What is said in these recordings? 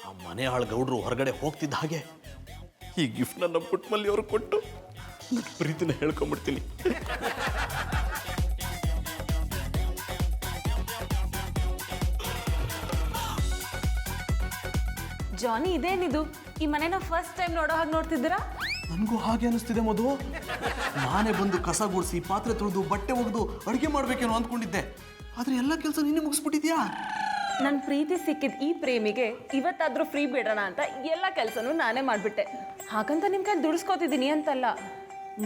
ಆ ಮನೆ ಗೌಡ್ರು ಹೊರಗಡೆ ಹೋಗ್ತಿದ್ದ ಹಾಗೆ ಈ ಗಿಫ್ಟ್ನ ನಮ್ಮ ಪುಟ್ಟಮಲ್ಲಿ ಅವ್ರಿಗೆ ಕೊಟ್ಟು ನನ್ನ ಪ್ರೀತಿನ ಹೇಳ್ಕೊಂಬಿಡ್ತೀನಿ. ಜಾನಿ, ಇದೇನಿದು? ಈ ಮನೆನ ಫಸ್ಟ್ ಟೈಮ್ ನೋಡೋ ಹಾಗೆ ನೋಡ್ತಿದ್ದೀರಾ? ನನಗೂ ಹಾಗೆ ಅನಿಸ್ತಿದೆ ಮಧು. ನಾನೇ ಬಂದು ಕಸ ಗುಡಿಸಿ ಪಾತ್ರೆ ತೊಳೆದು ಬಟ್ಟೆ ಒಗೆದು ಅಡುಗೆ ಮಾಡ್ಬೇಕೇನೋ ಅಂದ್ಕೊಂಡಿದ್ದೆ. ಆದ್ರೆ ಎಲ್ಲ ಕೆಲಸ ನೀನೇ ಮುಗಿಸ್ಬಿಟ್ಟಿದ್ಯಾ. ನನ್ನ ಪ್ರೀತಿ ಸಿಕ್ಕಿದ ಈ ಪ್ರೇಮಿಗೆ ಇವತ್ತಾದ್ರೂ ಫ್ರೀ ಬಿಡೋಣ ಅಂತ ಎಲ್ಲ ಕೆಲಸನೂ ನಾನೇ ಮಾಡಿಬಿಟ್ಟೆ. ಹಾಗಂತ ನಿಮ್ಮ ಕೈ ದುಡಿಸ್ಕೋತಿದ್ದೀನಿ ಅಂತಲ್ಲ.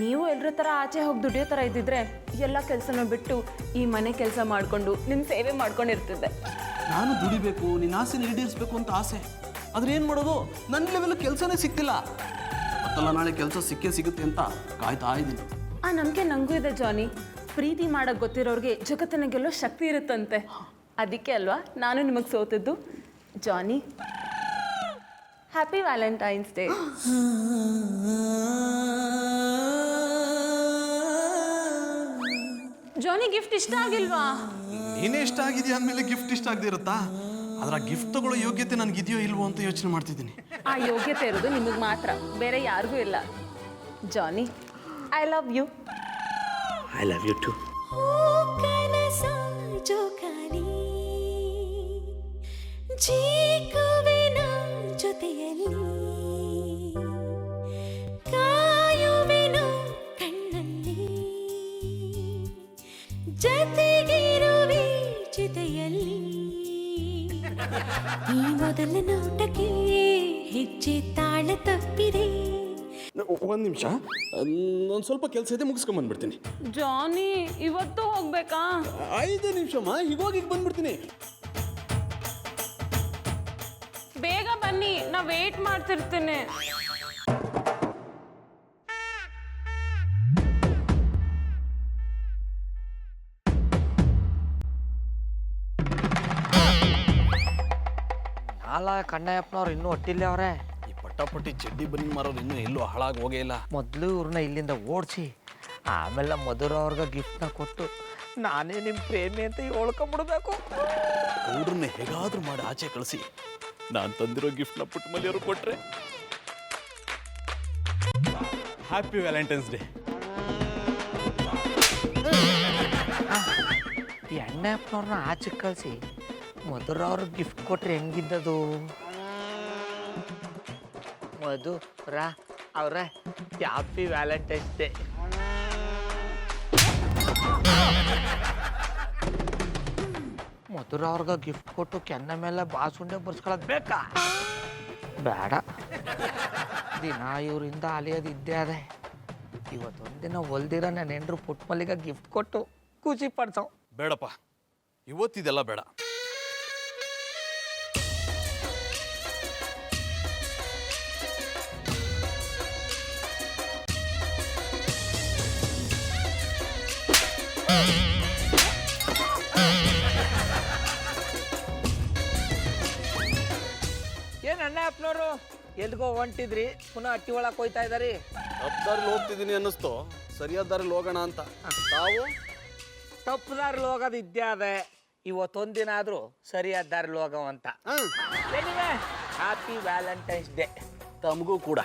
ನೀವು ಎಲ್ಲರ ಥರ ಆಚೆ ಹೋಗಿ ದುಡಿಯೋ ಥರ ಇದ್ದಿದ್ರೆ ಎಲ್ಲ ಕೆಲಸನೂ ಬಿಟ್ಟು ಈ ಮನೆ ಕೆಲಸ ಮಾಡಿಕೊಂಡು ನಿಮ್ಮ ಸೇವೆ ಮಾಡ್ಕೊಂಡಿರ್ತಿದ್ದೆ. ನಾನು ದುಡಿಬೇಕು, ನಿನ್ನ ಆಸೆನ ಈಡೇರಿಸಬೇಕು ಅಂತ ಆಸೆ. ಆದ್ರೆ ಏನು ಮಾಡೋದು, ನನ್ನ ಲೆವೆಲ್ ಕೆಲಸನೇ ಸಿಗ್ತಿಲ್ಲ. ಮತ್ತಲ್ಲ ನಾಳೆ ಕೆಲಸ ಸಿಕ್ಕೇ ಸಿಗುತ್ತೆ ಅಂತ ಕಾಯ್ತಾ ಇದ್ದೀನಿ. ಆ ನಂಬಿಕೆ ನನಗೂ ಇದೆ ಜಾನಿ. ಪ್ರೀತಿ ಮಾಡೋಕ್ಕೆ ಗೊತ್ತಿರೋರಿಗೆ ಜಗತ್ತಿನ ಗೆಲ್ಲೋ ಶಕ್ತಿ ಇರುತ್ತಂತೆ. ಅದಕ್ಕೆ ಅಲ್ವಾ ನಾನು ನಿಮಗೆ ಸೋತಿದ್ದು. ಜಾನಿ, ಹ್ಯಾಪಿ ವ್ಯಾಲೆಂಟೈನ್ಸ್ ಡೇ. ಜಾನಿ, ಗಿಫ್ಟ್ ಇಷ್ಟ ಆಗಿಲ್ವಾ? ನೀನೇ ಇಷ್ಟ ಆಗಿದೆಯಾ ಅಂದಮೇಲೆ ಗಿಫ್ಟ್ ಇಷ್ಟ ಆಗದೆ ಇರುತ್ತಾ? ಅದರ ಗಿಫ್ಟ್ ತಗೊಳ್ಳೋ ಯೋಗ್ಯತೆ ನನಗಿದೆಯೋ ಇಲ್ವೋ ಅಂತ ಯೋಚನೆ ಮಾಡ್ತಿದ್ದೀನಿ. ಆ ಯೋಗ್ಯತೆ ಇರೋದು ನಿಮಗೆ ಮಾತ್ರ, ಬೇರೆ ಯಾರಿಗೂ ಇಲ್ಲ. Johnny, I love you. I love you too. ಜೀಕುವೆನ ಜೊತೆಯಲ್ಲಿ ಕಾಯುವೆನು ಕಣ್ಣಲ್ಲಿ ಜೊತೆಗಿರುವೆ ಜೊತೆಯಲ್ಲಿ ಈ ಮೊದಲ ನೋಟಕ್ಕೆ ಹೆಜ್ಜೆ ತಾಳ ತಪ್ಪಿದೆ. ಒಂದು ನಿಮಿಷ, ಒಂದು ಸ್ವಲ್ಪ ಕೆಲಸ ಇದೆ, ಮುಗಿಸ್ಕೊಂಬಂದ್ಬಿಡ್ತೀನಿ. ಜಾನಿ, ಇವತ್ತು ಹೋಗ್ಬೇಕಾ? 5 ನಿಮಿಷಮ್ಮ, ಈಗ ಬಂದ್ಬಿಡ್ತೀನಿ. ಬೇಗ ಬನ್ನಿ, ನಾ ವೇಟ್ ಮಾಡ್ತಿರ್ತೀನಿ. ನಾಲ ಕಣ್ಣಯ್ಯಪ್ಪನವ್ರು ಇನ್ನೂ ಒಟ್ಟಿಲ್ಲೇ ಅವ್ರೆ. ಈ ಪಟ್ಟಾಪಟ್ಟಿ ಚಡ್ಡಿ ಬನ್ನಿ ಮಾರೋರು ಇನ್ನೂ ಎಲ್ಲೂ ಹಾಳಾಗಿ ಹೋಗೇ ಇಲ್ಲ. ಮೊದಲು ಇವ್ರನ್ನ ಇಲ್ಲಿಂದ ಓಡಿಸಿ ಆಮೇಲೆ ಮಧುರ ಅವ್ರಿಗೆ ಗಿಫ್ಟ್ನ ಕೊಟ್ಟು ನಾನೇ ನಿಮ್ಮ ಪ್ರೇಮಿ ಅಂತ ಹೇಳ್ಕೊಂಬಿಡ್ಬೇಕು. ಗೌಡ್ರನ್ನ ಹೇಗಾದ್ರೂ ಮಾಡಿ ಆಚೆ ಕಳಿಸಿ ನಾನು ತಂದಿರೋ ಗಿಫ್ಟ್ನ ಪುಟ್ಟಮಲ್ಲಿ ಅವರು ಕೊಟ್ರೆ ಹ್ಯಾಪಿ ವ್ಯಾಲೆಂಟೈನ್ಸ್ ಡೇ. ಈ ಅಣ್ಣಪ್ಪನವ್ರನ್ನ ಆಚೆ ಕಳಿಸಿ ಮಧುರ ಅವ್ರಿಗೆ ಗಿಫ್ಟ್ ಕೊಟ್ರೆ ಹೆಂಗಿದ್ದದು? ಮಧುರ ಅವ್ರೆ, ಹ್ಯಾಪಿ ವ್ಯಾಲೆಂಟೈನ್ಸ್ ಡೇ. ಮಧುರ ಅವ್ರಿಗೆ ಗಿಫ್ಟ್ ಕೊಟ್ಟು ಕೆನ್ನ ಮೇಲೆ ಬಾಸುಂಡೆ ಬರ್ಸ್ಕೊಳ್ಳೋದು ಬೇಕಾ? ಬೇಡ. ದಿನ ಇವರಿಂದ ಅಲಿಯೋದು ಇದ್ದೇ ಅದೇ. ಇವತ್ತೊಂದಿನ ಹೊಲ್ದಿರ ನನ್ನ ಹೆಂಡ್ರು ಪುಟ್ಟಮಲ್ಲಿಗೆ ಗಿಫ್ಟ್ ಕೊಟ್ಟು ಖುಷಿ ಪಡ್ಸವ್. ಬೇಡಪ್ಪ, ಇವತ್ತಿದೆಲ್ಲ ಬೇಡ. ಏನು ಅಣ್ಣಪ್ಪನವರು ಎಲ್ಗೋ ಹೊಂಟಿದ್ರಿ, ಪುನಃ ಅಟ್ಟಿ ಒಳಗೆ ಹೋಯ್ತಾ ಇದ್ದಾರಿ? ತಪ್ಪು ದಾರಿಲಿ ಹೋಗ್ತಿದ್ದೀನಿ ಅನ್ನಿಸ್ತು, ಸರಿಯಾದ ದಾರಿಲಿ ಹೋಗೋಣ ಅಂತ. ತಾವು ತಪ್ಪು ದಾರಿಲಿ ಹೋಗೋದು ಇದ್ದೇ ಅದೇ. ಇವತ್ತೊಂದಿನ ಆದರೂ ಸರಿಯಾದ ದಾರಿಲಿ ಹೋಗೋವಂತ. ಹ್ಯಾಪಿ ವ್ಯಾಲೆಂಟೈನ್ಸ್ ಡೇ ತಮಗೂ ಕೂಡ.